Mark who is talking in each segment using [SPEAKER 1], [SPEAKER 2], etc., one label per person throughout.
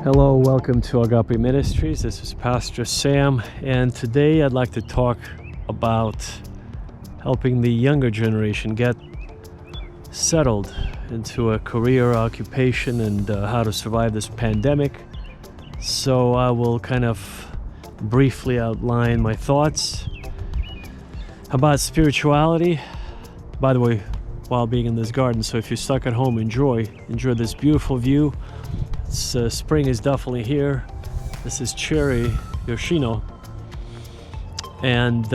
[SPEAKER 1] Hello, welcome to Agape Ministries. This is Pastor Sam, and today I'd like to talk about helping the younger generation get settled into a career, occupation, and how to survive this pandemic. So I will kind of briefly outline my thoughts about spirituality. By the way, while being in this garden, so if you're stuck at home, enjoy this beautiful view. Spring is definitely here. This is cherry Yoshino, and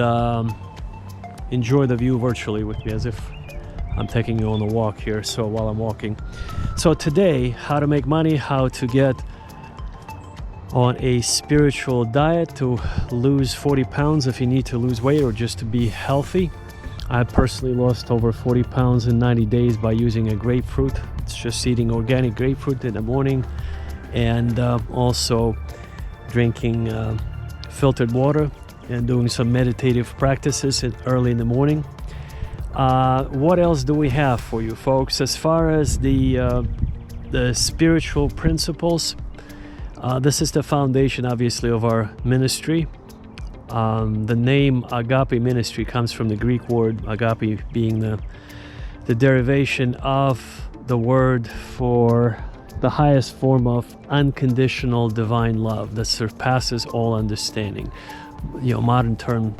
[SPEAKER 1] enjoy the view virtually with me as if I'm taking you on a walk here. So while I'm walking, so today, how to make money, how to get on a spiritual diet to lose 40 pounds if you need to lose weight or just to be healthy. I personally lost over 40 pounds in 90 days by using a grapefruit. It's just eating organic grapefruit in the morning, and also drinking filtered water and doing some meditative practices early in the morning. What else do we have for you folks? As far as the spiritual principles, this is the foundation, obviously, of our ministry. The name Agape Ministry comes from the Greek word agape, being the derivation of the word for the highest form of unconditional divine love that surpasses all understanding. Modern term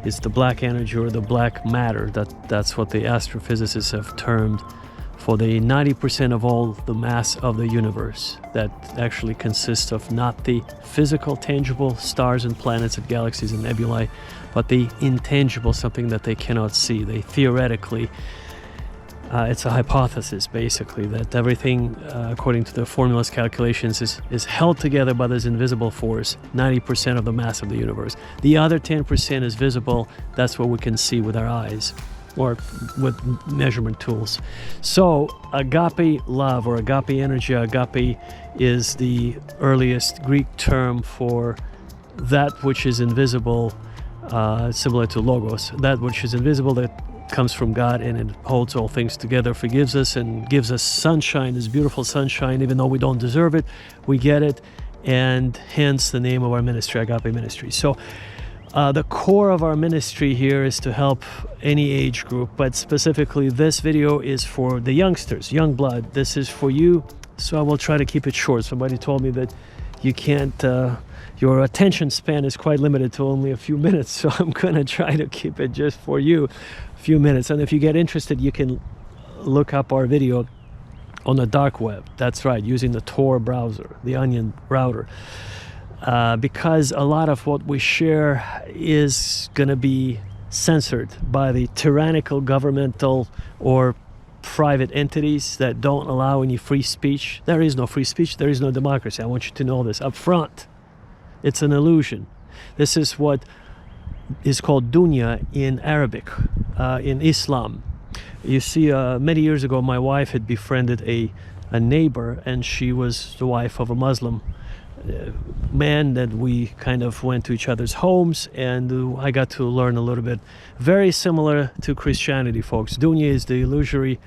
[SPEAKER 1] is the black energy or the black matter. That's what the astrophysicists have termed for the 90% of all the mass of the universe that actually consists of not the physical, tangible stars and planets and galaxies and nebulae, but the intangible, something that they cannot see. They theoretically, it's a hypothesis basically that everything, according to the formulas calculations, is held together by this invisible force, 90% of the mass of the universe. The other 10% is visible. That's what we can see with our eyes or with measurement tools. So agape love or agape energy, agape is the earliest Greek term for that which is invisible, similar to logos, that which is invisible that comes from God, and it holds all things together, forgives us and gives us sunshine, this beautiful sunshine. Even though we don't deserve it, we get it, and hence the name of our ministry, Agape Ministries. So the core of our ministry here is to help any age group, but specifically this video is for the youngsters, young blood. This is for you, so I will try to keep it short. Somebody told me that you can't, your attention span is quite limited to only a few minutes, so I'm going to try to keep it just for you, a few minutes. And if you get interested, you can look up our video on the dark web. That's right, using the Tor browser, the Onion router. Because a lot of what we share is going to be censored by the tyrannical governmental or private entities that don't allow any free speech. There is no free speech. There is no democracy. I want you to know this up front. It's an illusion. This is what is called dunya in Arabic, in Islam. You see, many years ago, my wife had befriended a neighbor, and she was the wife of a Muslim man that we kind of went to each other's homes, and I got to learn a little bit. Very similar to Christianity, folks. Dunya is the illusory,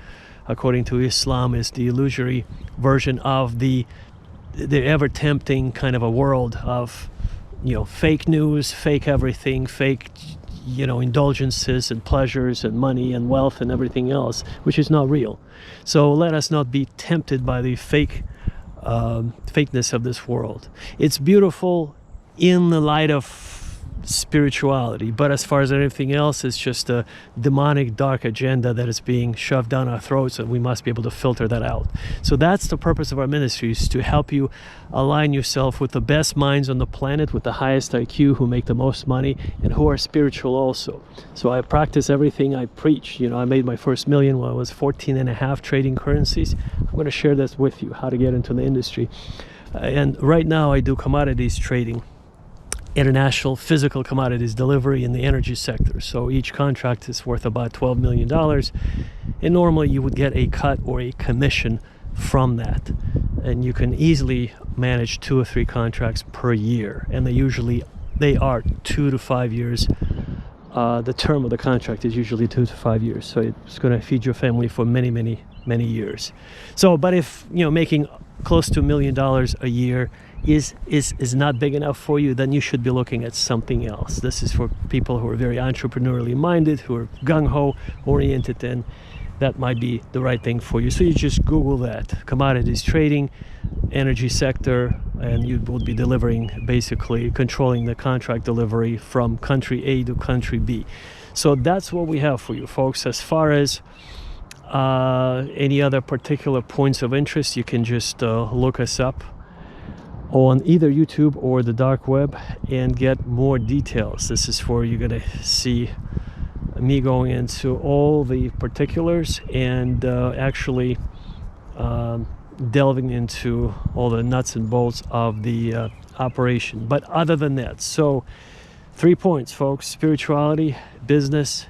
[SPEAKER 1] according to Islam, is the illusory version of the ever tempting kind of a world of, fake news, fake everything, fake, indulgences and pleasures and money and wealth and everything else, which is not real. So let us not be tempted by the fakeness of this world. It's beautiful in the light of spirituality, but as far as anything else, it's just a demonic dark agenda that is being shoved down our throats, and we must be able to filter that out. So that's the purpose of our ministry, is to help you align yourself with the best minds on the planet, with the highest IQ, who make the most money and who are spiritual also. So I practice everything I preach. I made my first million when I was 14 and a half trading currencies. I'm going to share this with you, how to get into the industry. And right now I do commodities trading, international physical commodities delivery in the energy sector. So each contract is worth about $12 million, and normally you would get a cut or a commission from that, and you can easily manage 2 or 3 contracts per year, and they are 2 to 5 years the term of the contract is usually 2 to 5 years. So it's going to feed your family for many, many, many years. So, but if, you know, making close to $1 million a year is not big enough for you, then you should be looking at something else. This is for people who are very entrepreneurially minded, who are gung-ho oriented, and that might be the right thing for you. So you just Google that, commodities trading, energy sector, and you will be delivering, basically controlling the contract delivery from country A to country B. So that's what we have for you, folks. As far as any other particular points of interest, you can just look us up on either YouTube or the dark web and get more details. This is where you're going to see me going into all the particulars and actually delving into all the nuts and bolts of the operation. But other than that, so 3 points, folks: spirituality, business,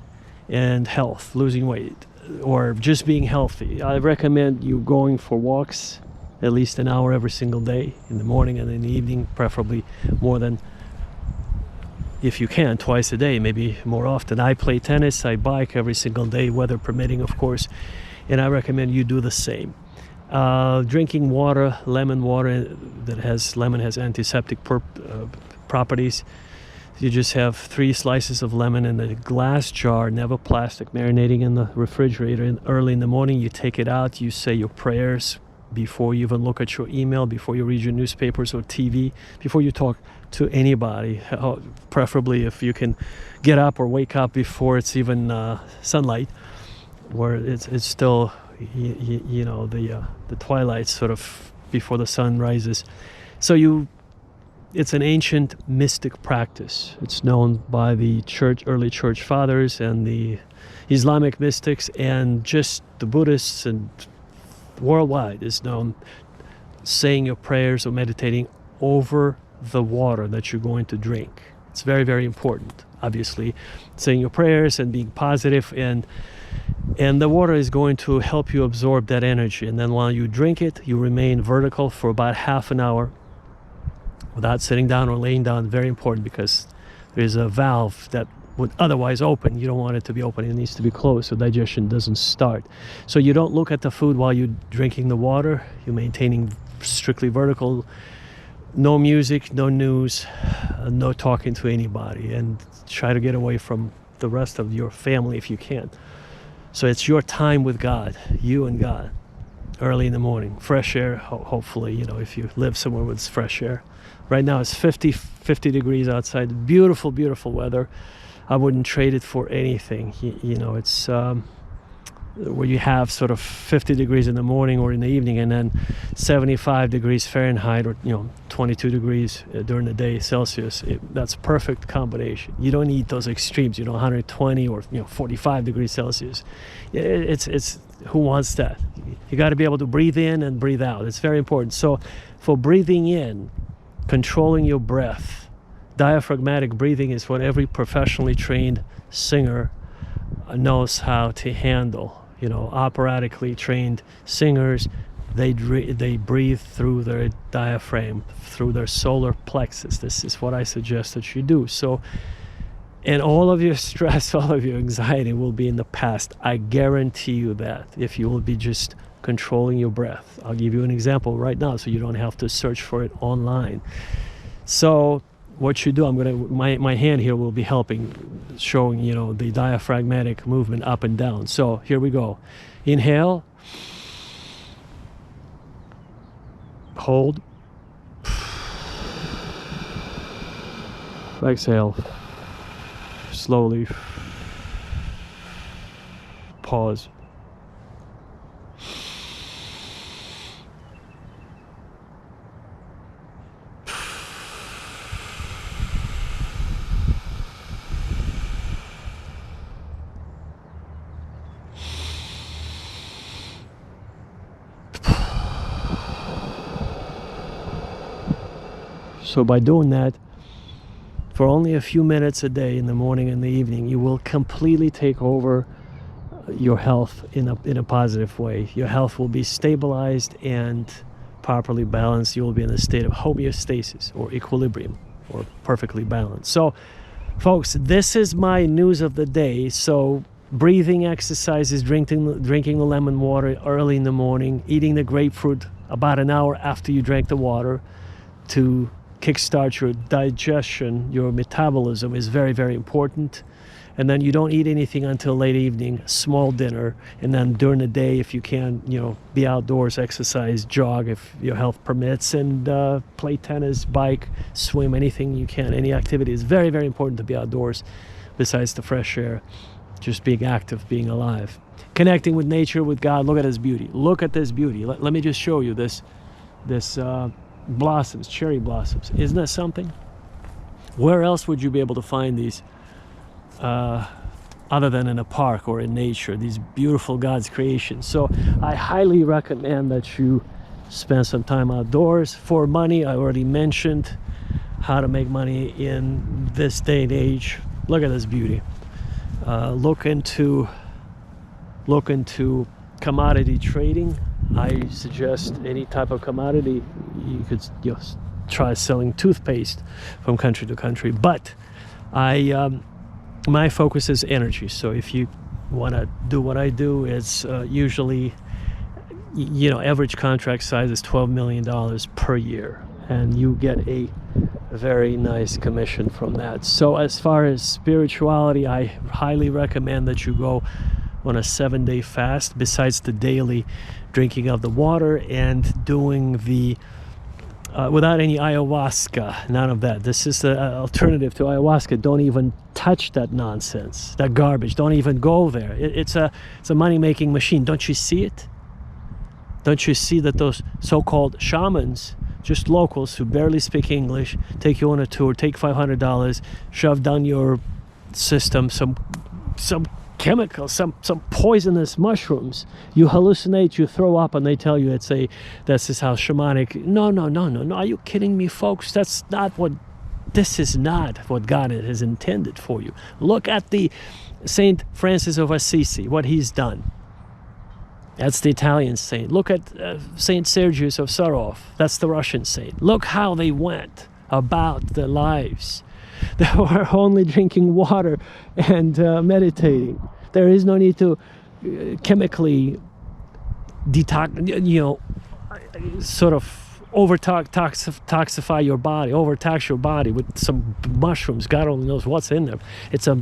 [SPEAKER 1] and health, losing weight, or just being healthy. I recommend you going for walks at least an hour every single day, in the morning and in the evening, preferably more than, if you can, twice a day, maybe more often. I play tennis, I bike every single day, weather permitting, of course, and I recommend you do the same. Drinking water, lemon water, lemon has antiseptic properties. You just have 3 slices of lemon in a glass jar, never plastic, marinating in the refrigerator. And early in the morning, you take it out, you say your prayers before you even look at your email, before you read your newspapers or TV, before you talk to anybody. Preferably if you can get up or wake up before it's even sunlight, where it's still, you know, the twilight, sort of before the sun rises. So it's an ancient mystic practice. It's known by the early church fathers and the Islamic mystics, and just the Buddhists, and worldwide is known saying your prayers or meditating over the water that you're going to drink. It's very, very important. Obviously, saying your prayers and being positive, and the water is going to help you absorb that energy. And then while you drink it, you remain vertical for about half an hour without sitting down or laying down. Very important, because there's a valve that would otherwise open. You don't want it to be open. It needs to be closed so digestion doesn't start. So you don't look at the food while you're drinking the water. You're maintaining strictly vertical. No music, no news, no talking to anybody, and try to get away from the rest of your family if you can. So it's your time with God, you and God, early in the morning. Fresh air, hopefully, you know, if you live somewhere with fresh air. Right now it's 50 degrees outside. Beautiful, beautiful weather. I wouldn't trade it for anything. You know, it's where you have sort of 50 degrees in the morning or in the evening, and then 75 degrees Fahrenheit, or 22 degrees during the day Celsius. That's perfect combination. You don't need those extremes, 120 or 45 degrees Celsius. It's who wants that? You got to be able to breathe in and breathe out. It's very important. So for breathing in, controlling your breath, diaphragmatic breathing is what every professionally trained singer knows how to handle. Operatically trained singers, they breathe through their diaphragm, through their solar plexus. This is what I suggest that you do. So, and all of your stress, all of your anxiety will be in the past. I guarantee you that, if you will be just controlling your breath. I'll give you an example right now so you don't have to search for it online. So what you do, my hand here will be helping, showing the diaphragmatic movement up and down. So here we go. Inhale, hold, exhale, slowly, pause. So by doing that for only a few minutes a day, in the morning and the evening, you will completely take over your health in a positive way. Your health will be stabilized and properly balanced. You will be in a state of homeostasis or equilibrium, or perfectly balanced. So Folks, this is my news of the day. So breathing exercises, drinking the lemon water early in the morning, eating the grapefruit about an hour after you drank the water to kickstart your digestion, your metabolism is very, very important. And then you don't eat anything until late evening, small dinner, and then during the day, if you can, be outdoors, exercise, jog if your health permits, and play tennis, bike, swim, anything you can. Any activity is very, very important to be outdoors besides the fresh air, just being active, being alive. Connecting with nature, with God. Look at this beauty. Look at this beauty. Let me just show you this blossoms, cherry blossoms. Isn't that something? Where else would you be able to find these other than in a park or in nature, these beautiful God's creations? So I highly recommend that you spend some time outdoors. For money, I already mentioned how to make money in this day and age. Look at this beauty. Look into commodity trading. I suggest any type of commodity. You could try selling toothpaste from country to country, but my focus is energy. So if you want to do what I do, it's usually, average contract size is $12 million per year, and you get a very nice commission from that. So as far as spirituality, I highly recommend that you go on a 7-day fast, besides the daily drinking of the water and doing the without any ayahuasca, none of that. This is the alternative to ayahuasca. Don't even touch that nonsense, that garbage. Don't even go there. It's a money-making machine. Don't you see it? Don't you see that those so-called shamans, just locals who barely speak English, take you on a tour, take $500, shove down your system some chemicals, some poisonous mushrooms. You hallucinate, you throw up, and they tell you this is how shamanic. No. Are you kidding me, folks? This is not what God has intended for you. Look at the Saint Francis of Assisi, what he's done. That's the Italian saint. Look at Saint Sergius of Sarov. That's the Russian saint. Look how they went about their lives. They were only drinking water and meditating. There is no need to chemically detox, sort of toxify your body, overtax your body with some mushrooms. God only knows what's in them. It's a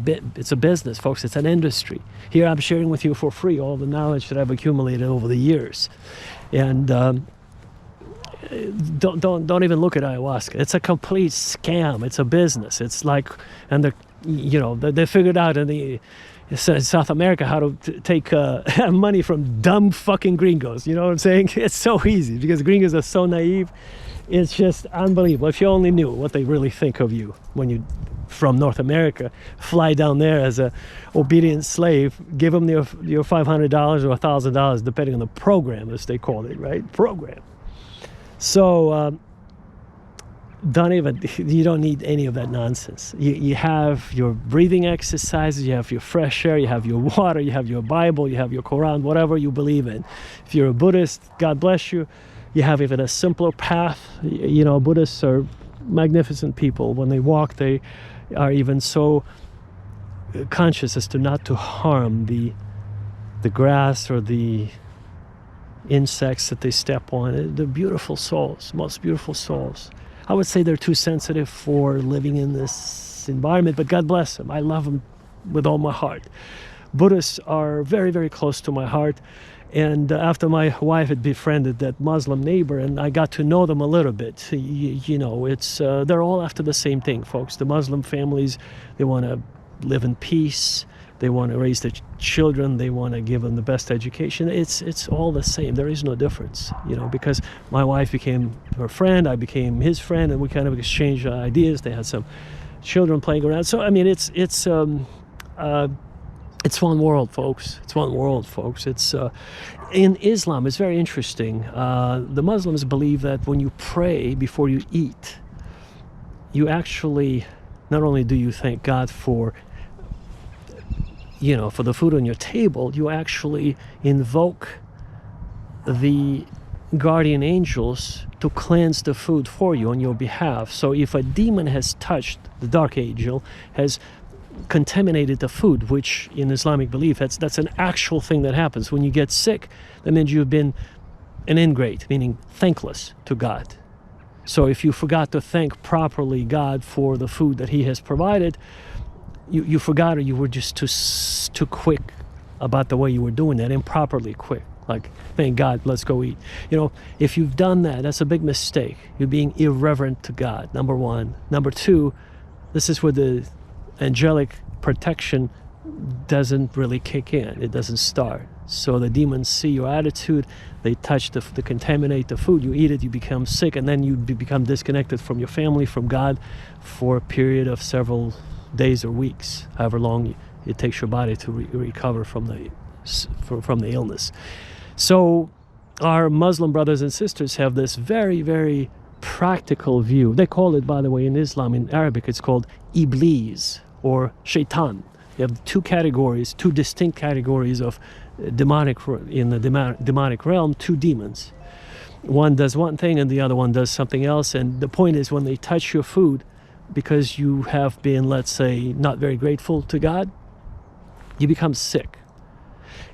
[SPEAKER 1] business, folks. It's an industry. Here I'm sharing with you for free all the knowledge that I've accumulated over the years. And don't even look at ayahuasca. It's a complete scam. It's a business. It's like, and they figured out in South America how to take money from dumb fucking gringos. You know what I'm saying? It's so easy because gringos are so naive. It's just unbelievable. If you only knew what they really think of you when you, from North America, fly down there as a obedient slave, give them your $500 or $1,000, depending on the program, as they call it, right? Program. So you don't need any of that nonsense. You have your breathing exercises, you have your fresh air, you have your water, you have your Bible, you have your Quran, whatever you believe in. If you're a Buddhist, God bless you. You have even a simpler path. Buddhists are magnificent people. When they walk, they are even so conscious as to not to harm the grass or the insects that they step on. They're beautiful souls, most beautiful souls. I would say they're too sensitive for living in this environment, but God bless them. I love them with all my heart. Buddhists are very, very close to my heart. And after my wife had befriended that Muslim neighbor, and I got to know them a little bit, they're all after the same thing, folks. The Muslim families, they want to live in peace. They want to raise their children. They want to give them the best education. It's all the same. There is no difference, because my wife became her friend. I became his friend, and we kind of exchanged ideas. They had some children playing around. So, I mean, it's one world, folks. It's one world, folks. It's in Islam, it's very interesting. The Muslims believe that when you pray before you eat, you actually, not only do you thank God for the food on your table, you actually invoke the guardian angels to cleanse the food for you on your behalf. So if a demon has touched, the dark angel has contaminated the food, which in Islamic belief, that's an actual thing that happens. When you get sick, that means you've been an ingrate, meaning thankless to God. So if you forgot to thank properly God for the food that He has provided, you forgot, or you were just too quick about the way you were doing that, improperly quick. Like, thank God, let's go eat. If you've done that, that's a big mistake. You're being irreverent to God, number one. Number two, this is where the angelic protection doesn't really kick in. It doesn't start. So the demons see your attitude, they touch they contaminate the food, you eat it, you become sick, and then you become disconnected from your family, from God, for a period of several days or weeks, however long it takes your body to recover from the illness. So our Muslim brothers and sisters have this very, very practical view. They call it, by the way, in Islam, in Arabic, it's called Iblis or Shaitan. You have two distinct categories of demonic in the demonic realm, two demons. One does one thing and the other one does something else. And the point is, when they touch your food, because you have been, let's say, not very grateful to God, you become sick.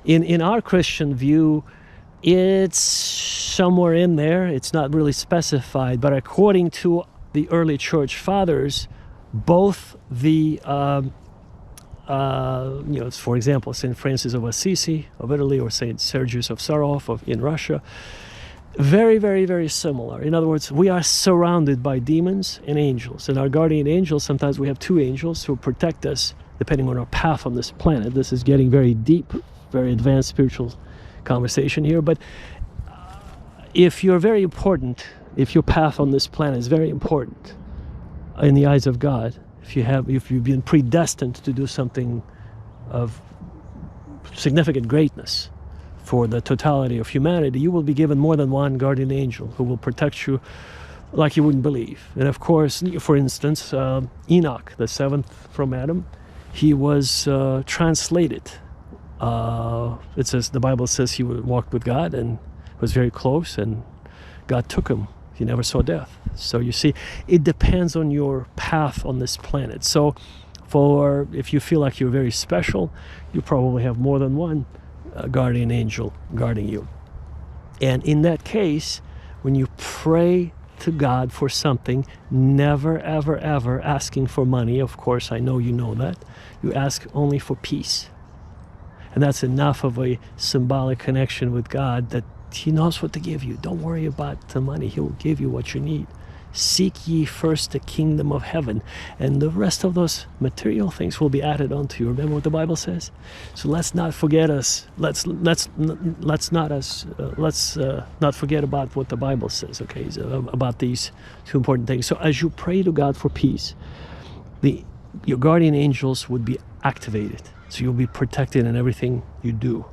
[SPEAKER 1] In our Christian view, it's somewhere in there. It's not really specified, but according to the early church fathers, both the for example, St. Francis of Assisi of Italy, or St. Sergius of Sarov in Russia, very, very, very similar. In other words, we are surrounded by demons and angels. And our guardian angels, sometimes we have two angels who protect us depending on our path on this planet. This is getting very deep, very advanced spiritual conversation here. But if you're very important, if your path on this planet is very important in the eyes of God, if you've been predestined to do something of significant greatness for the totality of humanity, you will be given more than one guardian angel who will protect you like you wouldn't believe. And of course, for instance, Enoch, the seventh from Adam, he was translated. The Bible says he walked with God and was very close, and God took him. He never saw death. So you see, it depends on your path on this planet. So if you feel like you're very special, you probably have more than one guardian angel guarding you. And in that case, when you pray to God for something, never, ever, ever asking for money. Of course, I know you know that. You ask only for peace. And that's enough of a symbolic connection with God that He knows what to give you. Don't worry about the money. He will give you what you need. Seek ye first the kingdom of heaven, and the rest of those material things will be added onto you. Remember what the Bible says? So let's not forget Let's not forget about what the Bible says. Okay, about these two important things. So as you pray to God for peace, your guardian angels would be activated. So you'll be protected in everything you do.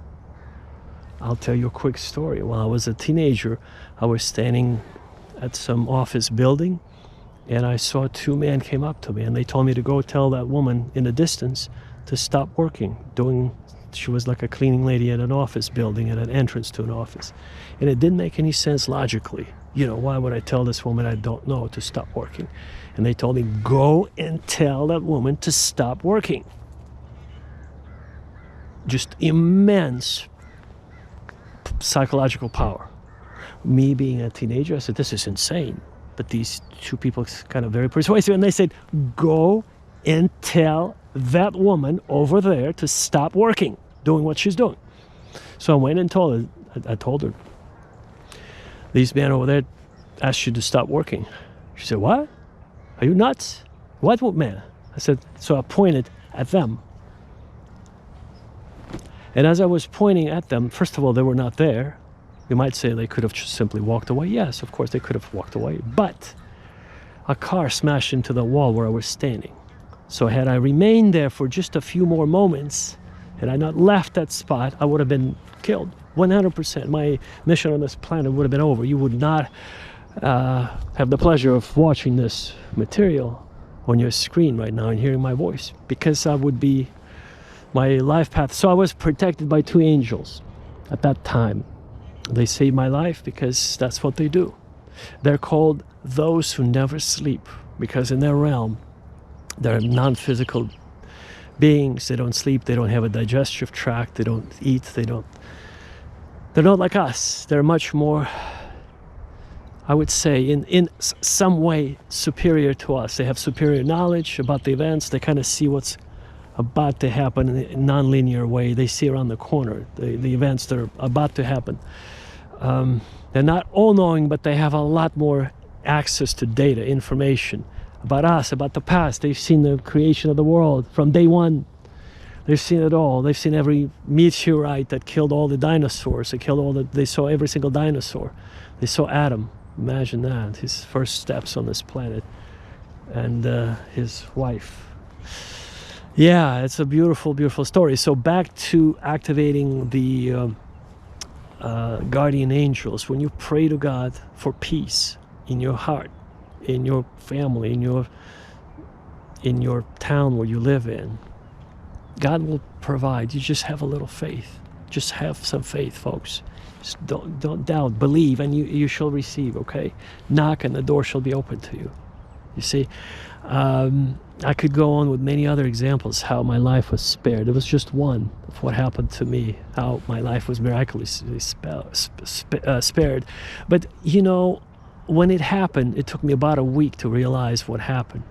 [SPEAKER 1] I'll tell you a quick story. While I was a teenager, I was standing at some office building, and I saw two men came up to me, and they told me to go tell that woman in the distance to stop working. She was like a cleaning lady at an office building, at an entrance to an office. And it didn't make any sense logically. Why would I tell this woman I don't know to stop working? And they told me, go and tell that woman to stop working. Just immense psychological power. Me being a teenager, I said, this is insane. But these two people kind of very persuasive, and they said, go and tell that woman over there to stop working, doing what she's doing. So I went and told her, these men over there asked you to stop working. She said, what? Are you nuts? What man? I said, so I pointed at them. And as I was pointing at them, first of all, they were not there. You might say they could have just simply walked away. Yes, of course, they could have walked away. But a car smashed into the wall where I was standing. So had I remained there for just a few more moments, had I not left that spot, I would have been killed. 100%. My mission on this planet would have been over. You would not have the pleasure of watching this material on your screen right now and hearing my voice, because I would be my life path. So I was protected by two angels at that time. They saved my life because that's what they do. They're called those who never sleep, because in their realm, they're non-physical beings. They don't sleep. They don't have a digestive tract. They don't eat. They're not like us. They're much more, I would say, in some way superior to us. They have superior knowledge about the events. They kind of see what's about to happen in a non-linear way. They see around the corner the events that are about to happen. They're not all-knowing, but they have a lot more access to data, information about us, about the past. They've seen the creation of the world from day one. They've seen it all. They've seen every meteorite that killed all the dinosaurs. They saw every single dinosaur. They saw Adam. Imagine that, his first steps on this planet, and his wife. Yeah, it's a beautiful, beautiful story. So back to activating the guardian angels. When you pray to God for peace in your heart, in your family, in your town where you live in, God will provide. You just have a little faith. Just have some faith, folks. Just don't doubt. Believe, and you shall receive. Okay, knock, and the door shall be open to you. You see, I could go on with many other examples how my life was spared. It was just one of what happened to me, how my life was miraculously spared. But you know, when it happened, it took me about a week to realize what happened,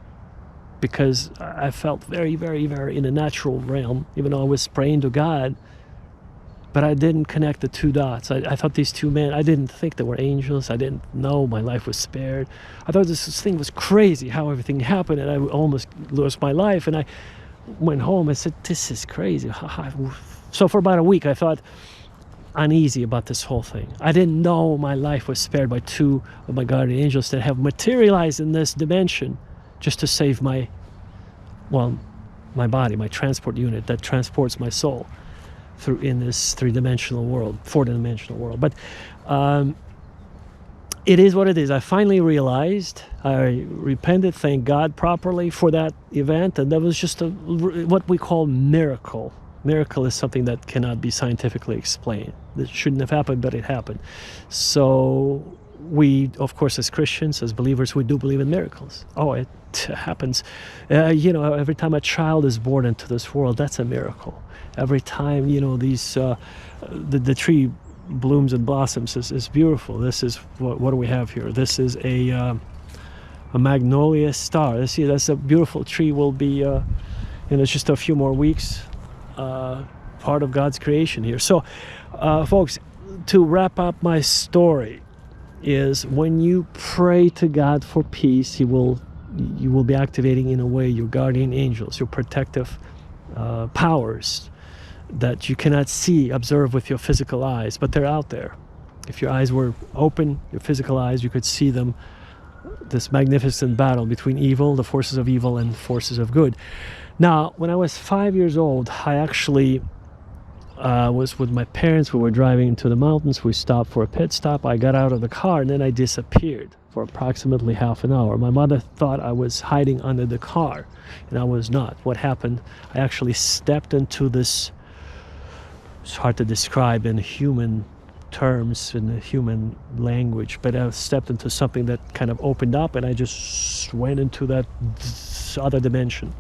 [SPEAKER 1] because I felt very, very, very in a natural realm, even though I was praying to God. But I didn't connect the two dots. I thought these two men, I didn't think they were angels. I didn't know my life was spared. I thought this thing was crazy, how everything happened, and I almost lost my life. And I went home and said, this is crazy. So for about a week, I thought uneasy about this whole thing. I didn't know my life was spared by two of my guardian angels that have materialized in this dimension just to save my body, my transport unit that transports my soul through in this 4-dimensional world. But it is what it is. I finally realized, I repented, thank God properly for that event, and that was just what we call miracle. Miracle is something that cannot be scientifically explained. It shouldn't have happened, but it happened. So we, of course, as Christians, as believers, we do believe in miracles. Oh, it happens. Every time a child is born into this world, that's a miracle. Every time, these the tree blooms and blossoms is beautiful. This is what do we have here? This is a magnolia star. Let's see, that's a beautiful tree. Will be in just a few more weeks, part of God's creation here. So, folks, to wrap up my story, is when you pray to God for peace, you will be activating in a way your guardian angels, your protective powers that you cannot see, observe with your physical eyes, but they're out there. If your eyes were open, your physical eyes, you could see them, this magnificent battle between evil, the forces of evil, and forces of good. Now, when I was 5 years old, I actually was with my parents. We were driving into the mountains. We stopped for a pit stop. I got out of the car, and then I disappeared for approximately half an hour. My mother thought I was hiding under the car, and I was not. What happened, I actually stepped into this, it's hard to describe in human terms, in the human language, but I stepped into something that kind of opened up, and I just went into that other dimension.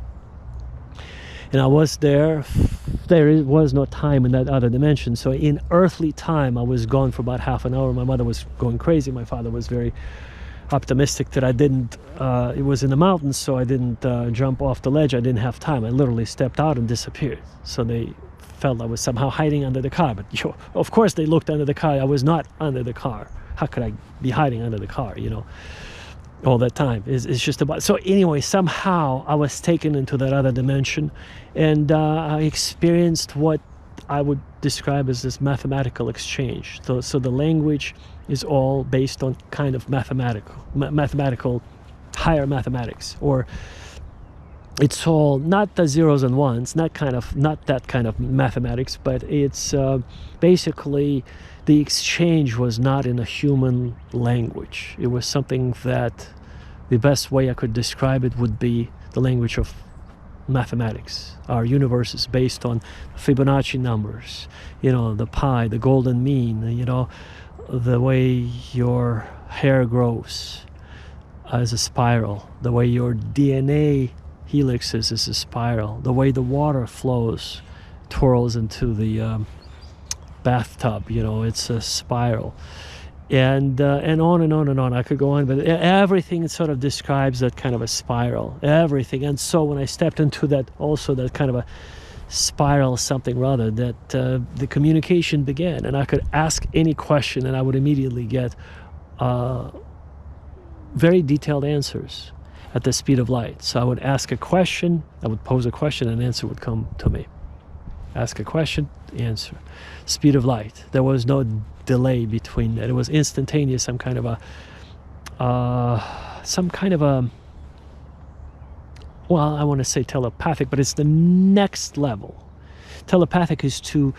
[SPEAKER 1] And I was there was no time in that other dimension. So in earthly time, I was gone for about half an hour. My mother was going crazy. My father was very optimistic that I didn't, it was in the mountains, so I didn't jump off the ledge. I didn't have time. I literally stepped out and disappeared. So they felt I was somehow hiding under the car. But of course they looked under the car. I was not under the car. How could I be hiding under the car, all that time? It's just about, so anyway, somehow I was taken into that other dimension, and I experienced what I would describe as this mathematical exchange. So the language is all based on kind of mathematical higher mathematics, or it's all not the zeros and ones, not that kind of mathematics, but it's basically the exchange was not in a human language. It was something that the best way I could describe it would be the language of mathematics. Our universe is based on Fibonacci numbers, the pi, the golden mean, the way your hair grows as a spiral, the way your DNA helixes is a spiral, the way the water flows, twirls into the bathtub, it's a spiral. And on and on and on. I could go on, but everything sort of describes that kind of a spiral, everything. And so when I stepped into that kind of a spiral something rather, that the communication began, and I could ask any question and I would immediately get very detailed answers at the speed of light. So I would ask a question, I would pose a question, and an answer would come to me. Ask a question, answer. Speed of light. There was no delay between that. It was instantaneous, some kind of a well, I want to say telepathic, but it's the next level. Telepathic is two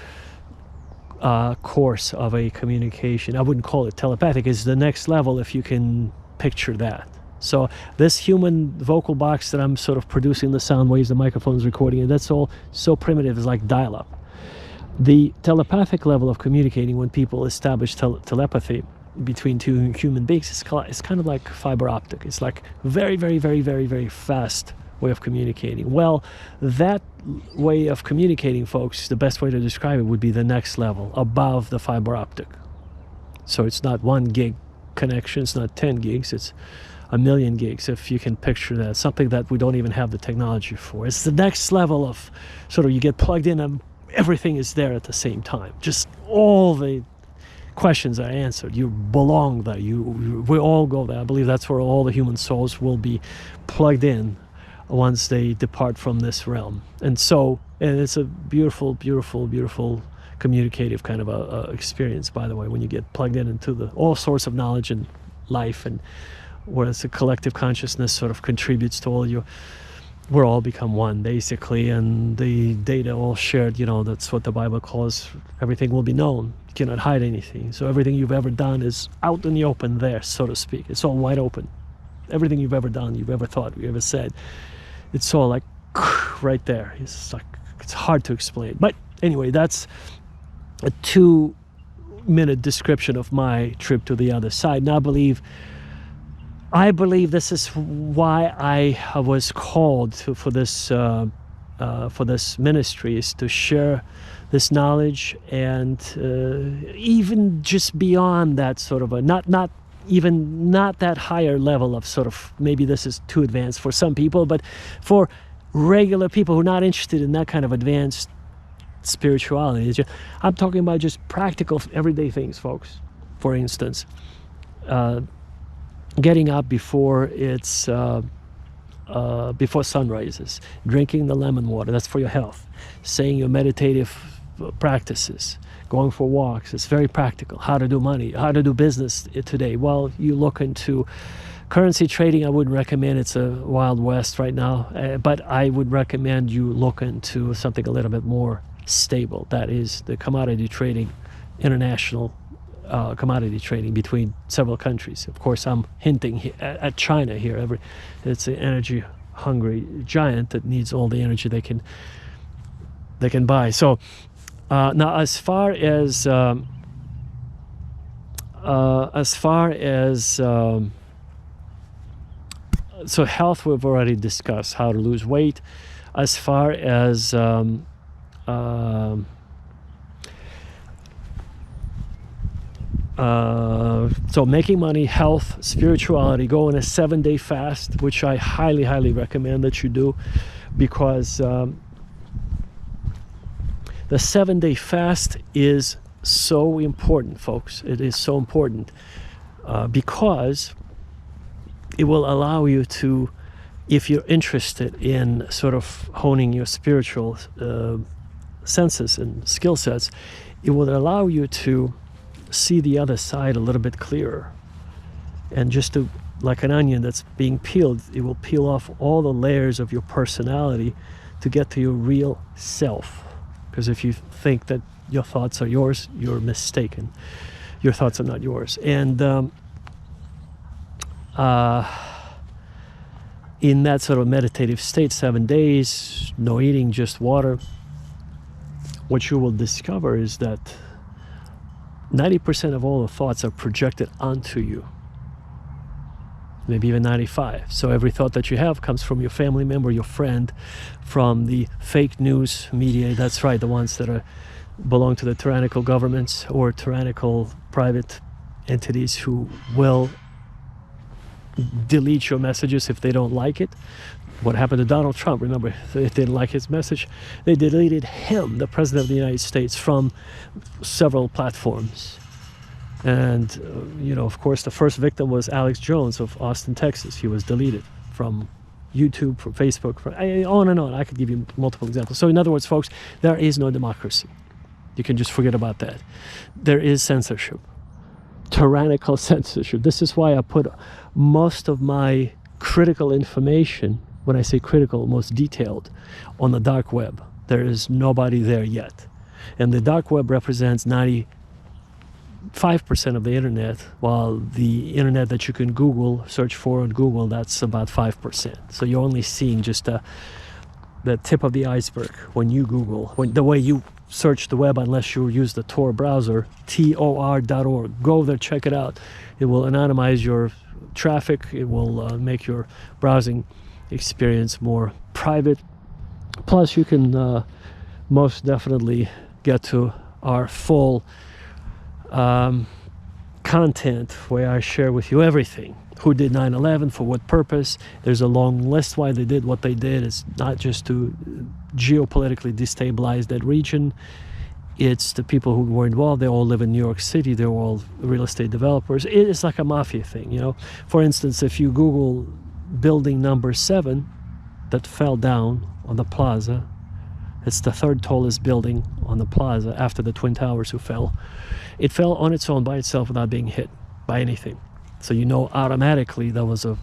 [SPEAKER 1] course of a communication. I wouldn't call it telepathic. It's the next level, if you can picture that. So this human vocal box that I'm sort of producing the sound waves, the microphone's recording, and that's all so primitive, it's like dial-up. The telepathic level of communicating, when people establish telepathy between two human beings, it's kind of like fiber optic. It's like very, very, very, very, very fast way of communicating. Well, that way of communicating, folks, the best way to describe it would be the next level, above the fiber optic. So it's not 1 gig connection, it's not 10 gigs, it's 1,000,000 gigs, if you can picture that, something that we don't even have the technology for. It's the next level of sort of, you get plugged in and everything is there at the same time. Just all the questions are answered. You belong there. We all go there. I believe that's where all the human souls will be plugged in once they depart from this realm. And it's a beautiful, beautiful, beautiful communicative kind of a experience, by the way, when you get plugged in into all sorts of knowledge and life, and whereas the collective consciousness sort of contributes to all we're all become one, basically, and the data all shared, that's what the Bible calls, everything will be known. You cannot hide anything. So everything you've ever done is out in the open there, so to speak. It's all wide open. Everything you've ever done, you've ever thought, you ever said, it's all like right there. It's like, it's hard to explain. But anyway, that's a 2-minute description of my trip to the other side. Now I believe this is why I was called for this ministry, is to share this knowledge, and even just beyond that sort of not that higher level of sort of, maybe this is too advanced for some people, but for regular people who are not interested in that kind of advanced spirituality. I'm talking about just practical everyday things, folks. For instance, getting up before sun rises, drinking the lemon water, that's for your health, saying your meditative practices, going for walks. It's very practical. How to do money, how to do business today. Well, you look into currency trading. I wouldn't recommend, it's a wild west right now, but I would recommend you look into something a little bit more stable. That is the commodity trading, international commodity trading between several countries. Of course, I'm hinting at China here. It's an energy hungry giant that needs all the energy they can buy. So now, as far as so health, we've already discussed how to lose weight. As far as so making money, health, spirituality, go on a 7-day fast, which I highly, highly recommend that you do, because the 7-day fast is so important, folks. It is so important because it will allow you to, if you're interested in sort of honing your spiritual senses and skill sets, it will allow you to see the other side a little bit clearer. And just to, like an onion that's being peeled, it will peel off all the layers of your personality to get to your real self. Because if you think that your thoughts are yours, you're mistaken. Your thoughts are not in that sort of meditative state, 7 days, no eating, just water, what you will discover is that 90% of all the thoughts are projected onto you. Maybe even 95. So every thought that you have comes from your family member, your friend, from the fake news media. That's right, the ones that belong to the tyrannical governments or tyrannical private entities who will delete your messages if they don't like it. What happened to Donald Trump? Remember, they didn't like his message. They deleted him, the President of the United States, from several platforms. And, of course, the first victim was Alex Jones of Austin, Texas. He was deleted from YouTube, from Facebook, on and on. I could give you multiple examples. So in other words, folks, there is no democracy. You can just forget about that. There is censorship, tyrannical censorship. This is why I put most of my critical information, when I say critical, most detailed, on the dark web. There is nobody there yet. And the dark web represents 95% of the internet, while the internet that you can Google, search for on Google, that's about 5%. So you're only seeing just the tip of the iceberg when you Google, the way you search the web, unless you use the Tor browser, tor.org. Go there, check it out. It will anonymize your traffic. It will make your browsing experience more private. Plus, you can most definitely get to our full content, where I share with you everything. Who did 9/11, for what purpose. There's a long list why they did what they did. It's not just to geopolitically destabilize that region. It's the people who were involved. They all live in New York City. They're all real estate developers. It's like a mafia thing, For instance, if you Google building number 7 that fell down on the plaza, it's the third tallest building on the plaza after the Twin Towers who fell. It fell on its own by itself without being hit by anything. So automatically that was a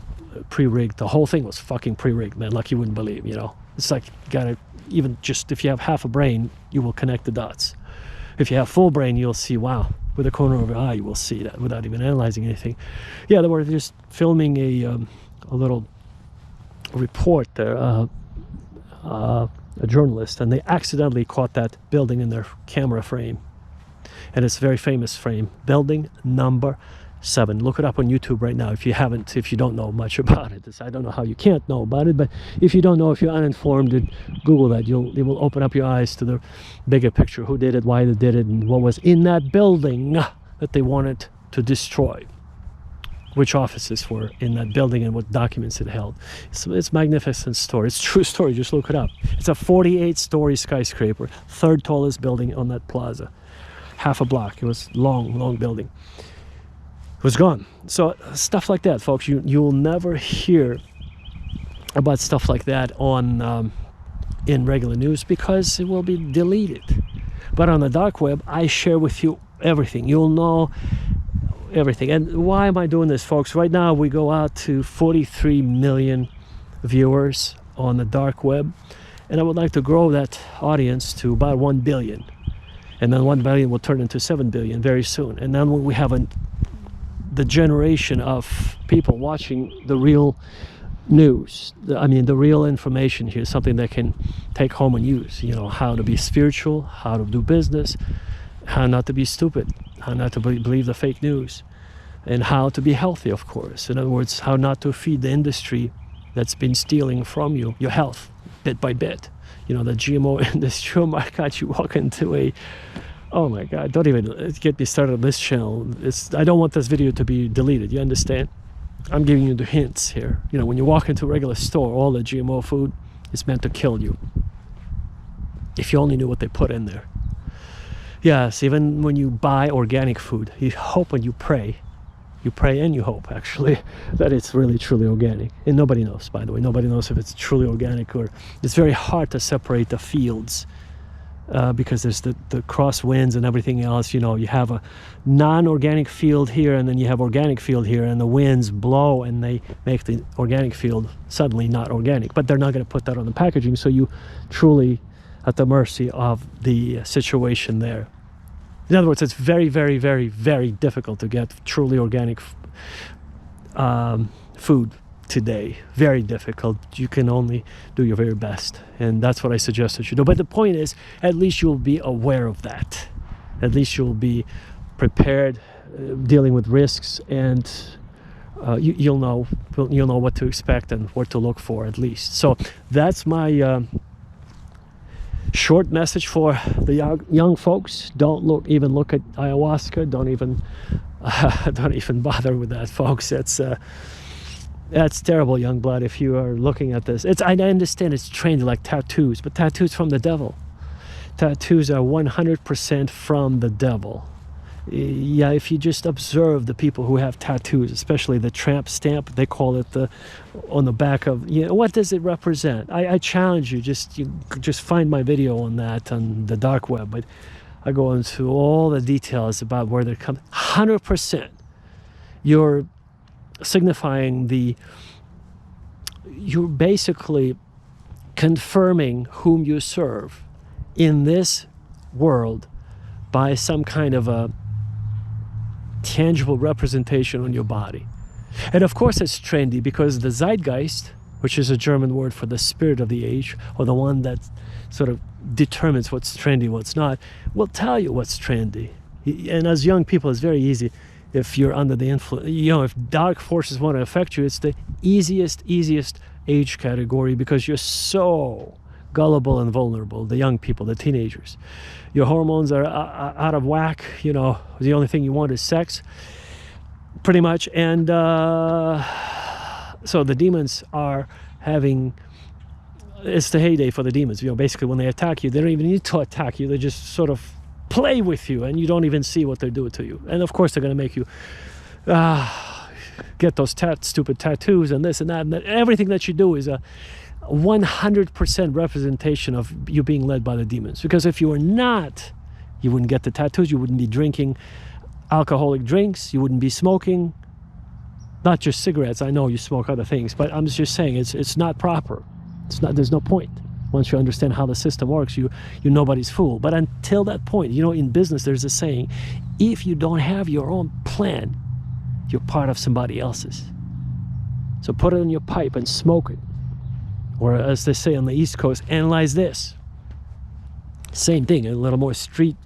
[SPEAKER 1] pre-rigged. The whole thing was fucking pre-rigged, man, like you wouldn't believe, It's like, even just if you have half a brain, you will connect the dots. If you have full brain, you'll see, wow, with the corner of your eye, you will see that without even analyzing anything. Yeah, they were just filming a little report there, a journalist, and they accidentally caught that building in their camera frame. And it's a very famous frame, building number 7. Look it up on YouTube right now if you don't know much about it. I don't know how you can't know about it, but if you don't know, if you're uninformed, Google that. It will open up your eyes to the bigger picture. Who did it, why they did it, and what was in that building that they wanted to destroy. Which offices were in that building and what documents it held. It's a magnificent story. It's a true story. Just look it up. It's a 48-story skyscraper, third tallest building on that plaza. Half a block. It was long building. It was gone. So stuff like that, folks. You will never hear about stuff like that on in regular news because it will be deleted. But on the dark web, I share with you everything. You'll know everything. And why am I doing this, folks? Right now we go out to 43 million viewers on the dark web, and I would like to grow that audience to about 1 billion, and then 1 billion will turn into 7 billion very soon. And then when we have the generation of people watching the real news, the real information here, something they can take home and use, how to be spiritual, how to do business, how not to be stupid, how not to believe the fake news, and how to be healthy, of course. In other words, how not to feed the industry that's been stealing from you your health bit by bit. The GMO industry. Oh my God, you walk into oh my God, don't even get me started on this channel. I don't want this video to be deleted, you understand? I'm giving you the hints here. When you walk into a regular store, all the GMO food is meant to kill you. If you only knew what they put in there. Yes, even when you buy organic food, you hope and you pray and you hope, actually, that it's really truly organic. And nobody knows, by the way. Nobody knows if it's truly organic, or it's very hard to separate the fields because there's the crosswinds and everything else. You have a non-organic field here, and then you have organic field here, and the winds blow and they make the organic field suddenly not organic. But they're not going to put that on the packaging, so you truly at the mercy of the situation there. In other words, it's very, very, very, very difficult to get truly organic food today. Very difficult. You can only do your very best, and that's what I suggest that you do. But the point is, at least you'll be aware of that. At least you'll be prepared, dealing with risks, and you'll know what to expect and what to look for, at least. So that's my short message for the young folks. Don't even look at ayahuasca. Don't even bother with that, folks. That's terrible, young blood. If you are looking at this, I understand it's trained like tattoos, but tattoos from the devil. Tattoos are 100% from the devil. Yeah, if you just observe the people who have tattoos, especially the tramp stamp, they call it, on the back of, what does it represent? I challenge you, just find my video on that on the dark web. But I go into all the details about where they're coming. 100%. You're signifying you're basically confirming whom you serve in this world by some kind of a tangible representation on your body. And of course it's trendy because the zeitgeist, which is a German word for the spirit of the age, or the one that sort of determines what's trendy, what's not, will tell you what's trendy. And as young people, it's very easy. If you're under the influence, if dark forces want to affect you, it's the easiest age category, because you're so gullible and vulnerable. The young people, the teenagers, your hormones are out of whack. The only thing you want is sex, pretty much. And so the demons are it's the heyday for the demons. Basically when they attack you, they don't even need to attack you. They just sort of play with you, and you don't even see what they're doing to you. And of course they're going to make you get those stupid tattoos and this and that, and everything that you do is a 100% representation of you being led by the demons. Because if you were not, you wouldn't get the tattoos, you wouldn't be drinking alcoholic drinks, you wouldn't be smoking, not just cigarettes. I know you smoke other things, but I'm just saying it's not proper. There's no point. Once you understand how the system works, you're nobody's fool. But until that point, in business there's a saying, if you don't have your own plan, you're part of somebody else's. So put it in your pipe and smoke it. Or as they say on the East Coast, analyze this. Same thing, a little more street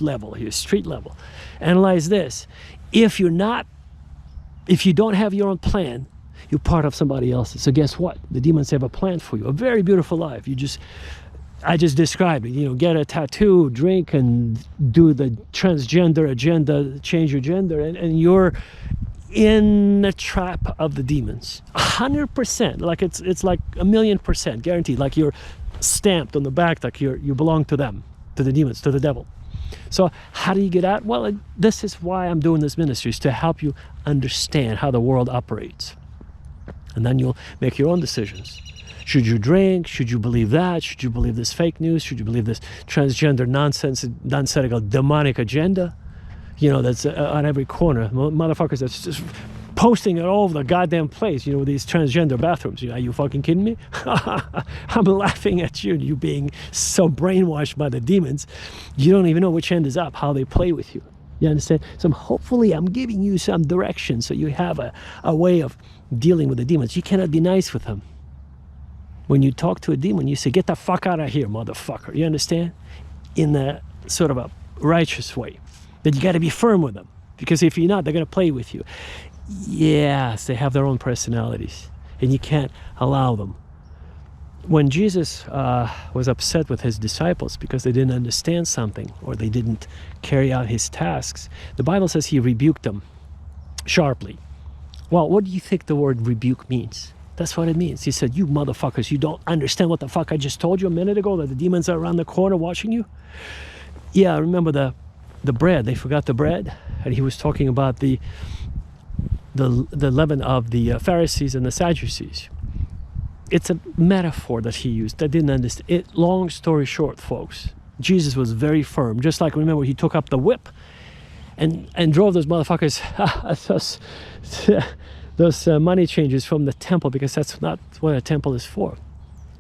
[SPEAKER 1] level here, street level. Analyze this. If you don't have your own plan, you're part of somebody else's. So guess what? The demons have a plan for you, a very beautiful life. I just described it. Get a tattoo, drink, and do the transgender agenda, change your gender, and you're in the trap of the demons. 100%. Like it's like 1,000,000% guaranteed. Like you're stamped on the back, like you belong to them, to the demons, to the devil. So how do you get out? Well, this is why I'm doing this ministry, is to help you understand how the world operates. And then you'll make your own decisions. Should you drink? Should you believe that? Should you believe this fake news? Should you believe this transgender nonsensical demonic agenda? That's on every corner. Motherfuckers that's just posting it all over the goddamn place, with these transgender bathrooms. Are you fucking kidding me? I'm laughing at you being so brainwashed by the demons. You don't even know which end is up, how they play with you. You understand? So hopefully I'm giving you some direction so you have a way of dealing with the demons. You cannot be nice with them. When you talk to a demon, you say, get the fuck out of here, motherfucker. You understand? In a sort of a righteous way. That you got to be firm with them. Because if you're not, they're going to play with you. Yes, they have their own personalities. And you can't allow them. When Jesus was upset with his disciples because they didn't understand something, or they didn't carry out his tasks, the Bible says he rebuked them sharply. Well, what do you think the word rebuke means? That's what it means. He said, you motherfuckers, you don't understand what the fuck I just told you a minute ago, that the demons are around the corner watching you? Yeah, remember the bread. They forgot the bread. And he was talking about the leaven of the Pharisees and the Sadducees. It's a metaphor that he used. I didn't understand it. Long story short, folks, Jesus was very firm. Just like, remember, he took up the whip and drove those motherfuckers, those money changers from the temple, because that's not what a temple is for.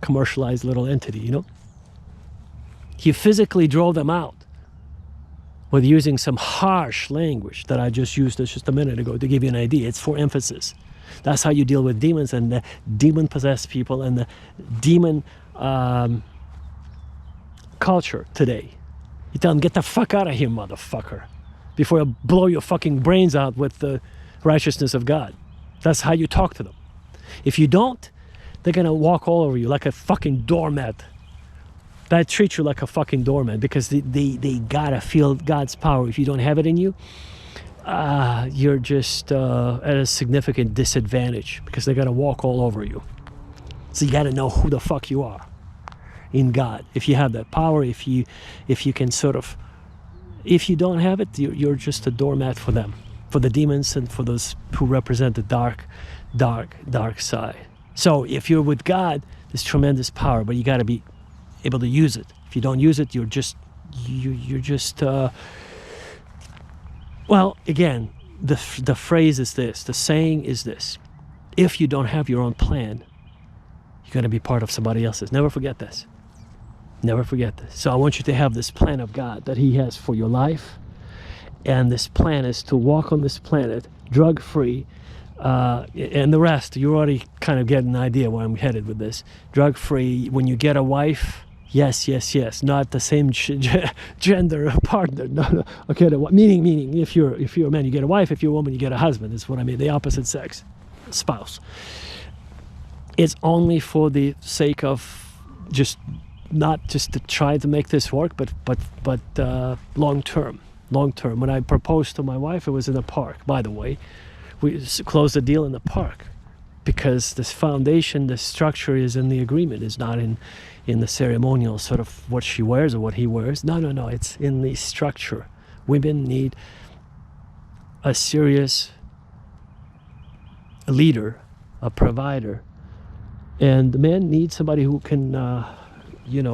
[SPEAKER 1] Commercialized little entity, He physically drove them out with using some harsh language that I just used just a minute ago to give you an idea. It's for emphasis. That's how you deal with demons and the demon-possessed people and the demon culture today. You tell them, get the fuck out of here, motherfucker, before I blow your fucking brains out with the righteousness of God. That's how you talk to them. If you don't, they're gonna walk all over you like a fucking doormat. They treat you like a fucking doormat because they gotta feel God's power. If you don't have it in you, you're just at a significant disadvantage because they're gonna walk all over you. So you gotta know who the fuck you are in God. If you have that power, if you can sort of, if you don't have it, you're just a doormat for them, for the demons and for those who represent the dark side. So if you're with God, there's tremendous power, but you gotta be able to use it. If you don't use it, you're just well, again, the phrase is this, the saying is this: if you don't have your own plan, you're going to be part of somebody else's. Never forget this. Never forget this. So I want you to have this plan of God that He has for your life, and this plan is to walk on this planet drug-free, and the rest, you already kind of get an idea where I'm headed with this. Drug-free. When you get a wife, yes, not the same gender partner. No. Okay, meaning if you're a man, you get a wife. If you're a woman, you get a husband. That's what I mean. The opposite sex spouse. It's only for the sake of not just to try to make this work, but long term. When I proposed to my wife, it was in a park. By the way, we closed the deal in the park because this foundation, the structure is in the agreement. It's not in the ceremonial sort of what she wears or what he wears. No. It's in the structure. Women need a serious leader, a provider, and the men need somebody who can,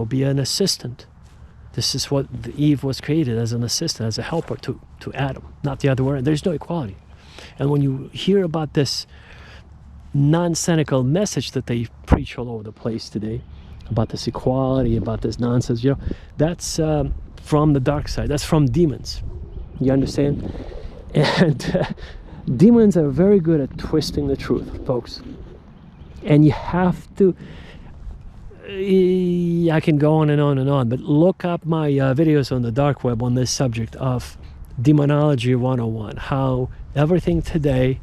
[SPEAKER 1] be an assistant. This is what Eve was created, as an assistant, as a helper to Adam, not the other way around. There's no equality. And when you hear about this nonsensical message that they preach all over the place today, about this equality, about this nonsense, that's from the dark side. That's from demons. You understand? And demons are very good at twisting the truth, folks. And you have to, I can go on and on and on, but look up my videos on the dark web on this subject of Demonology 101, how everything today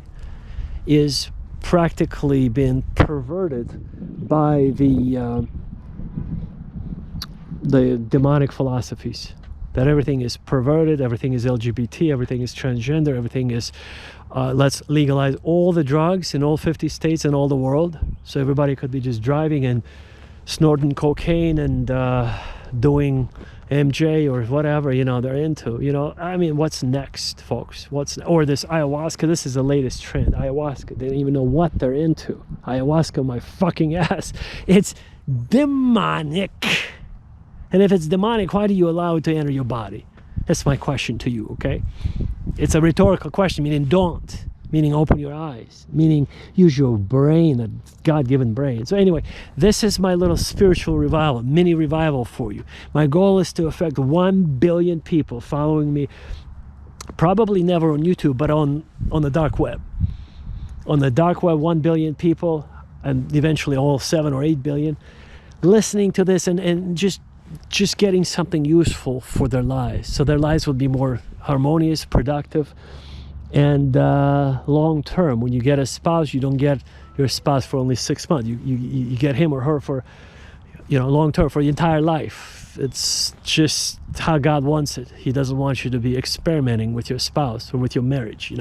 [SPEAKER 1] is practically been perverted by the demonic philosophies. That everything is perverted, everything is LGBT, everything is transgender, everything is let's legalize all the drugs in all 50 states and all the world, so everybody could be just driving and snorting cocaine and doing MJ or whatever they're into. I mean, what's next, folks? Or this ayahuasca? This is the latest trend. Ayahuasca. They don't even know what they're into. Ayahuasca, my fucking ass. It's demonic. And if it's demonic, why do you allow it to enter your body? That's my question to you, okay? It's a rhetorical question, meaning don't. Meaning open your eyes. Meaning use your brain, that God-given brain. So anyway, this is my little spiritual revival, mini revival for you. My goal is to affect 1 billion people following me, probably never on YouTube, but on the dark web. On the dark web, 1 billion people, and eventually all 7 or 8 billion, listening to this and just getting something useful for their lives. So their lives will be more harmonious, productive, and long term. When you get a spouse, you don't get your spouse for only 6 months. You get him or her for long term, for the entire life. It's just how God wants it. He doesn't want you to be experimenting with your spouse or with your marriage.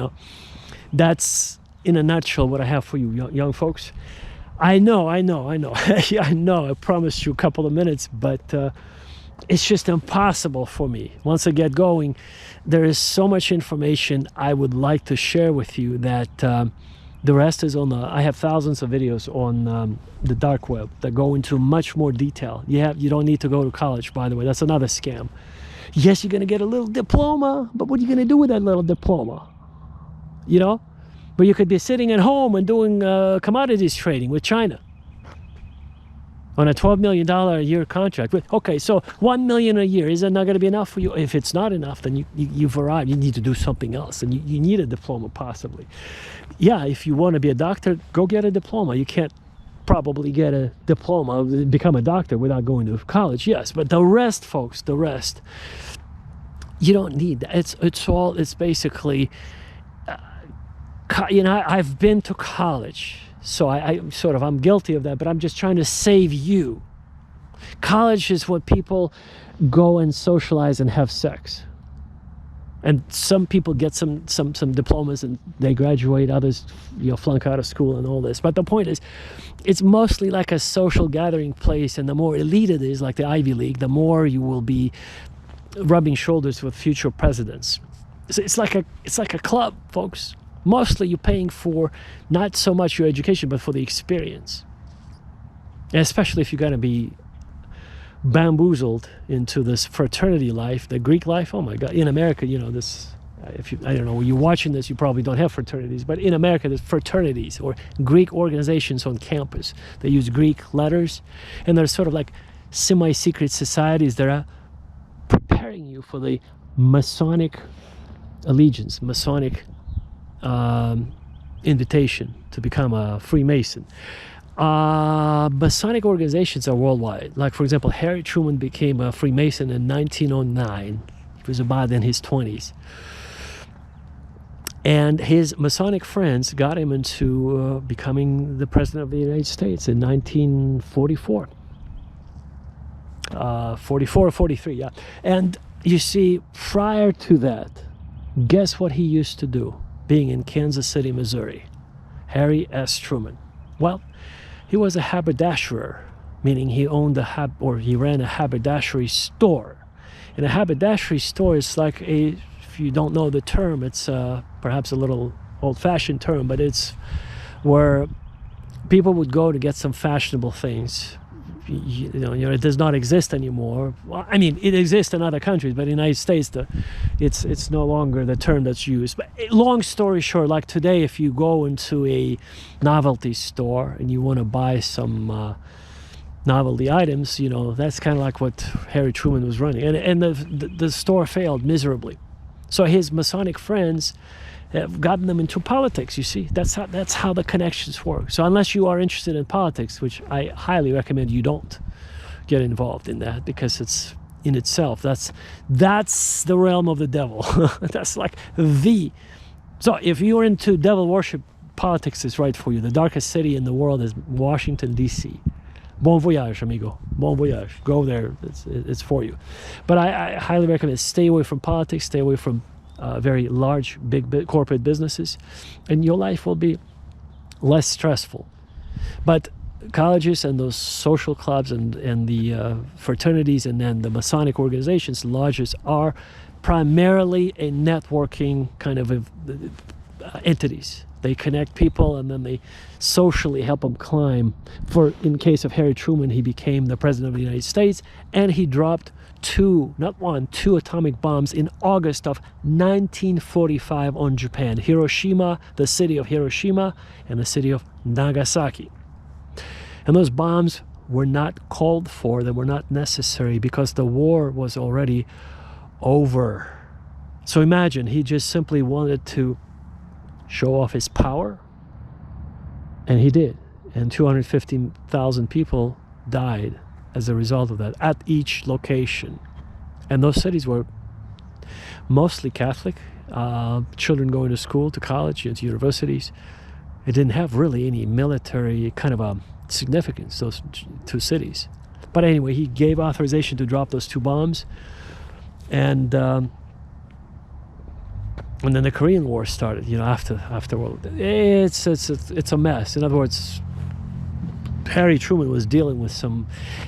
[SPEAKER 1] That's in a nutshell what I have for you, young folks. I know. I know. I promised you a couple of minutes, but it's just impossible for me. Once I get going, there is so much information I would like to share with you that the rest is I have thousands of videos on the dark web that go into much more detail. You don't need to go to college, by the way. That's another scam. Yes, you're going to get a little diploma, but what are you going to do with that little diploma? But you could be sitting at home and doing commodities trading with China. on a $12 million a year contract. But, okay, so $1 million a year, is that not going to be enough for you? If it's not enough, then you've arrived. You need to do something else, and you need a diploma possibly. Yeah, if you want to be a doctor, go get a diploma. You can't probably get a diploma, become a doctor without going to college, yes. But the rest, folks, the rest, you don't need that. It's basically, I've been to college. So I'm guilty of that, but I'm just trying to save you. College is what people go and socialize and have sex. And some people get some diplomas and they graduate, others flunk out of school and all this. But the point is, it's mostly like a social gathering place, and the more elite it is, like the Ivy League, the more you will be rubbing shoulders with future presidents. So it's like a club, folks. Mostly you're paying for not so much your education, but for the experience. And especially if you're going to be bamboozled into this fraternity life, the Greek life. Oh my God! In America, I don't know, when you're watching this, you probably don't have fraternities, but in America, there's fraternities or Greek organizations on campus. They use Greek letters, and they're sort of like semi-secret societies that are preparing you for the Masonic allegiance, Masonic invitation to become a Freemason. Masonic organizations are worldwide. Like, for example, Harry Truman became a Freemason in 1909. He was about in his 20s. And his Masonic friends got him into becoming the President of the United States in 1944. 44 or 43, yeah. And you see, prior to that, guess what he used to do? Being in Kansas City, Missouri, Harry S. Truman. Well, he was a haberdasher, meaning he owned he ran a haberdashery store. And a haberdashery store is like if you don't know the term, it's perhaps a little old-fashioned term, but it's where people would go to get some fashionable things. It does not exist anymore. Well, I mean, it exists in other countries, but in the United States, it's no longer the term that's used. But long story short, like today, if you go into a novelty store and you want to buy some novelty items, that's kind of like what Harry Truman was running, and the store failed miserably. So his Masonic friends have gotten them into politics. You see, that's how the connections work. So unless you are interested in politics, which I highly recommend you don't get involved in that, because it's in itself, that's the realm of the devil. That's like so if you're into devil worship, politics is right for you. The darkest city in the world is Washington, D.C. Bon voyage, amigo. Bon voyage. Go there. It's for you. But I highly recommend stay away from politics, stay away from very large, big corporate businesses, and your life will be less stressful. But colleges and those social clubs and the fraternities and then the Masonic organizations, lodges, are primarily a networking kind of entities. They connect people and then they socially help them climb. In case of Harry Truman, he became the President of the United States, and he dropped two atomic bombs in August of 1945 on Japan. Hiroshima, the city of Hiroshima, and the city of Nagasaki. And those bombs were not called for, they were not necessary, because the war was already over. So imagine, he just simply wanted to show off his power, and he did. And 250,000 people died as a result of that at each location. And those cities were mostly Catholic, children going to school, to college, to universities. It didn't have really any military kind of significance, those two cities. But anyway, he gave authorization to drop those two bombs, and then the Korean War started. Afterward, it's a mess. In other words, Harry Truman was dealing with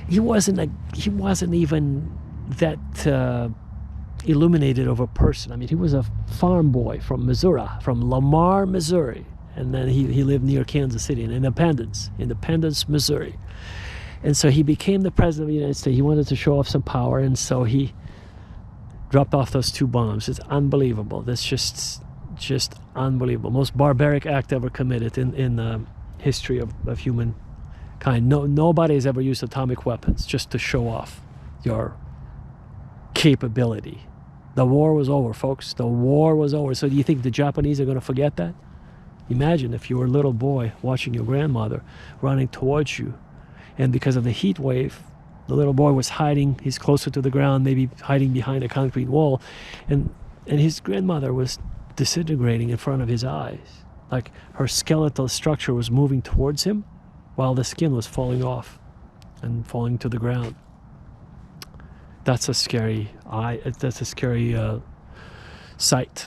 [SPEAKER 1] he wasn't even that illuminated of a person. I mean, he was a farm boy from Missouri, from Lamar, Missouri, and then he lived near Kansas City in Independence, Missouri. And so he became the President of the United States. He wanted to show off some power, and so he dropped off those two bombs. It's unbelievable. That's just unbelievable. Most barbaric act ever committed in the history of human Nobody has ever used atomic weapons just to show off your capability. The war was over, folks. The war was over. So do you think the Japanese are going to forget that? Imagine if you were a little boy watching your grandmother running towards you, and because of the heat wave, the little boy was hiding. He's closer to the ground, maybe hiding behind a concrete wall, and his grandmother was disintegrating in front of his eyes. Like her skeletal structure was moving towards him while the skin was falling off and falling to the ground. That's a scary sight.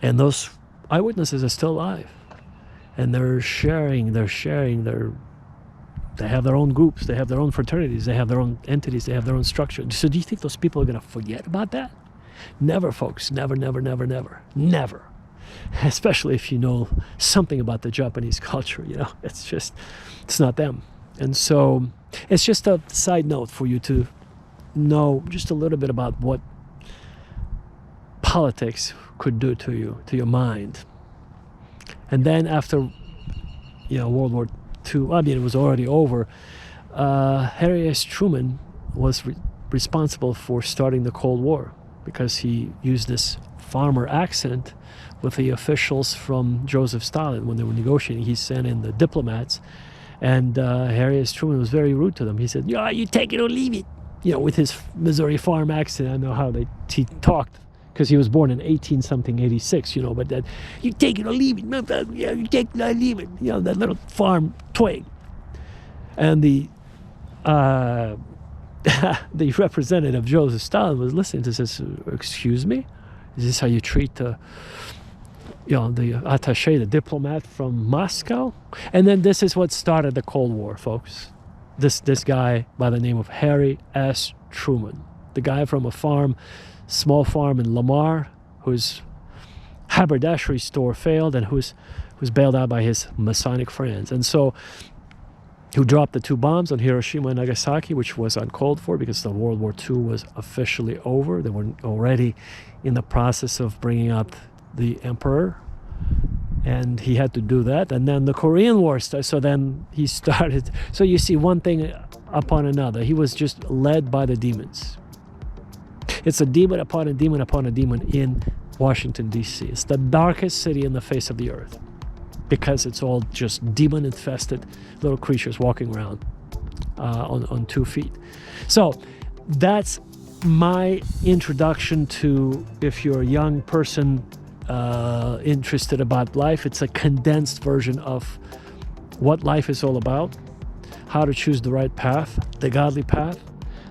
[SPEAKER 1] And those eyewitnesses are still alive, and they have their own groups, they have their own fraternities, they have their own entities, they have their own structure. So do you think those people are going to forget about that? Never, folks. Never. Especially if you know something about the Japanese culture, it's not them. And so it's just a side note for you to know just a little bit about what politics could do to you, to your mind. And then after, World War II, it was already over, Harry S. Truman was responsible for starting the Cold War, because he used this farmer accent with the officials from Joseph Stalin when they were negotiating. He sent in the diplomats, and Harry S. Truman was very rude to them. He said, you take it or leave it, with his Missouri farm accent. I know how he talked, because he was born in 86, but that, you take it or leave it, you take it or leave it, that little farm twig. And the representative, Joseph Stalin, was listening to this. Excuse me? Is this how you treat the attaché, the diplomat from Moscow? And then this is what started the Cold War, folks. This guy by the name of Harry S. Truman, the guy from a small farm in Lamar, whose haberdashery store failed and who's bailed out by his Masonic friends. And so, who dropped the 2 bombs on Hiroshima and Nagasaki, which was uncalled for because the World War II was officially over. They were already in the process of bringing out the emperor, and he had to do that. And then the Korean War started, so then he started. So you see, one thing upon another. He was just led by the demons. It's a demon upon a demon upon a demon in Washington, D.C. It's the darkest city on the face of the earth, because it's all just demon-infested little creatures walking around on 2 feet. So that's my introduction to, if you're a young person interested about life, it's a condensed version of what life is all about, how to choose the right path, the godly path,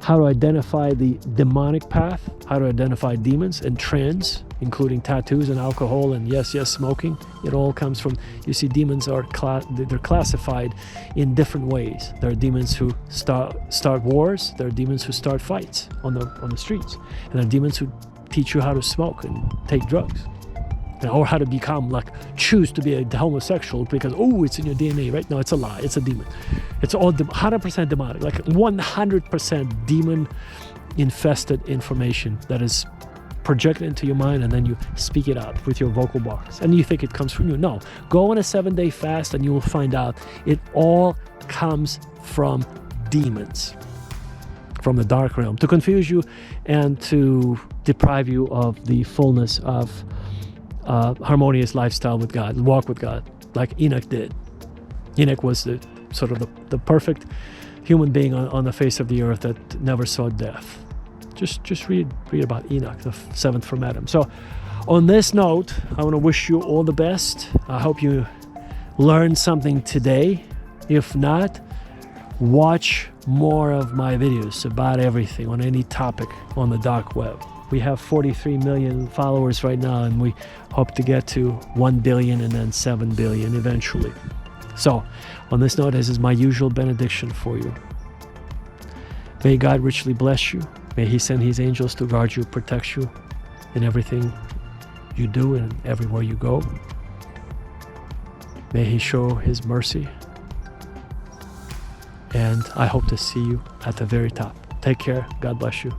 [SPEAKER 1] how to identify the demonic path, how to identify demons and trends, including tattoos and alcohol and yes, smoking. It all comes from, you see, demons they're classified in different ways. There are demons who start wars. There are demons who start fights on the streets. And there are demons who teach you how to smoke and take drugs. Or how to choose to be a homosexual because, it's in your DNA, right? No, it's a lie. It's a demon. It's all 100% demonic, 100% demon-infested information that is projected into your mind, and then you speak it out with your vocal box. And you think it comes from you. No. Go on a 7-day fast and you will find out it all comes from demons, from the dark realm, to confuse you and to deprive you of the fullness of harmonious lifestyle with God, walk with God, like Enoch did. Enoch was the perfect human being on the face of the earth that never saw death. Just read about Enoch, the 7th from Adam. So on this note, I want to wish you all the best. I hope you learned something today. If not, watch more of my videos about everything on any topic on the dark web. We have 43 million followers right now, and we hope to get to 1 billion and then 7 billion eventually. So, on this note, this is my usual benediction for you. May God richly bless you. May He send His angels to guard you, protect you in everything you do and everywhere you go. May He show His mercy. And I hope to see you at the very top. Take care. God bless you.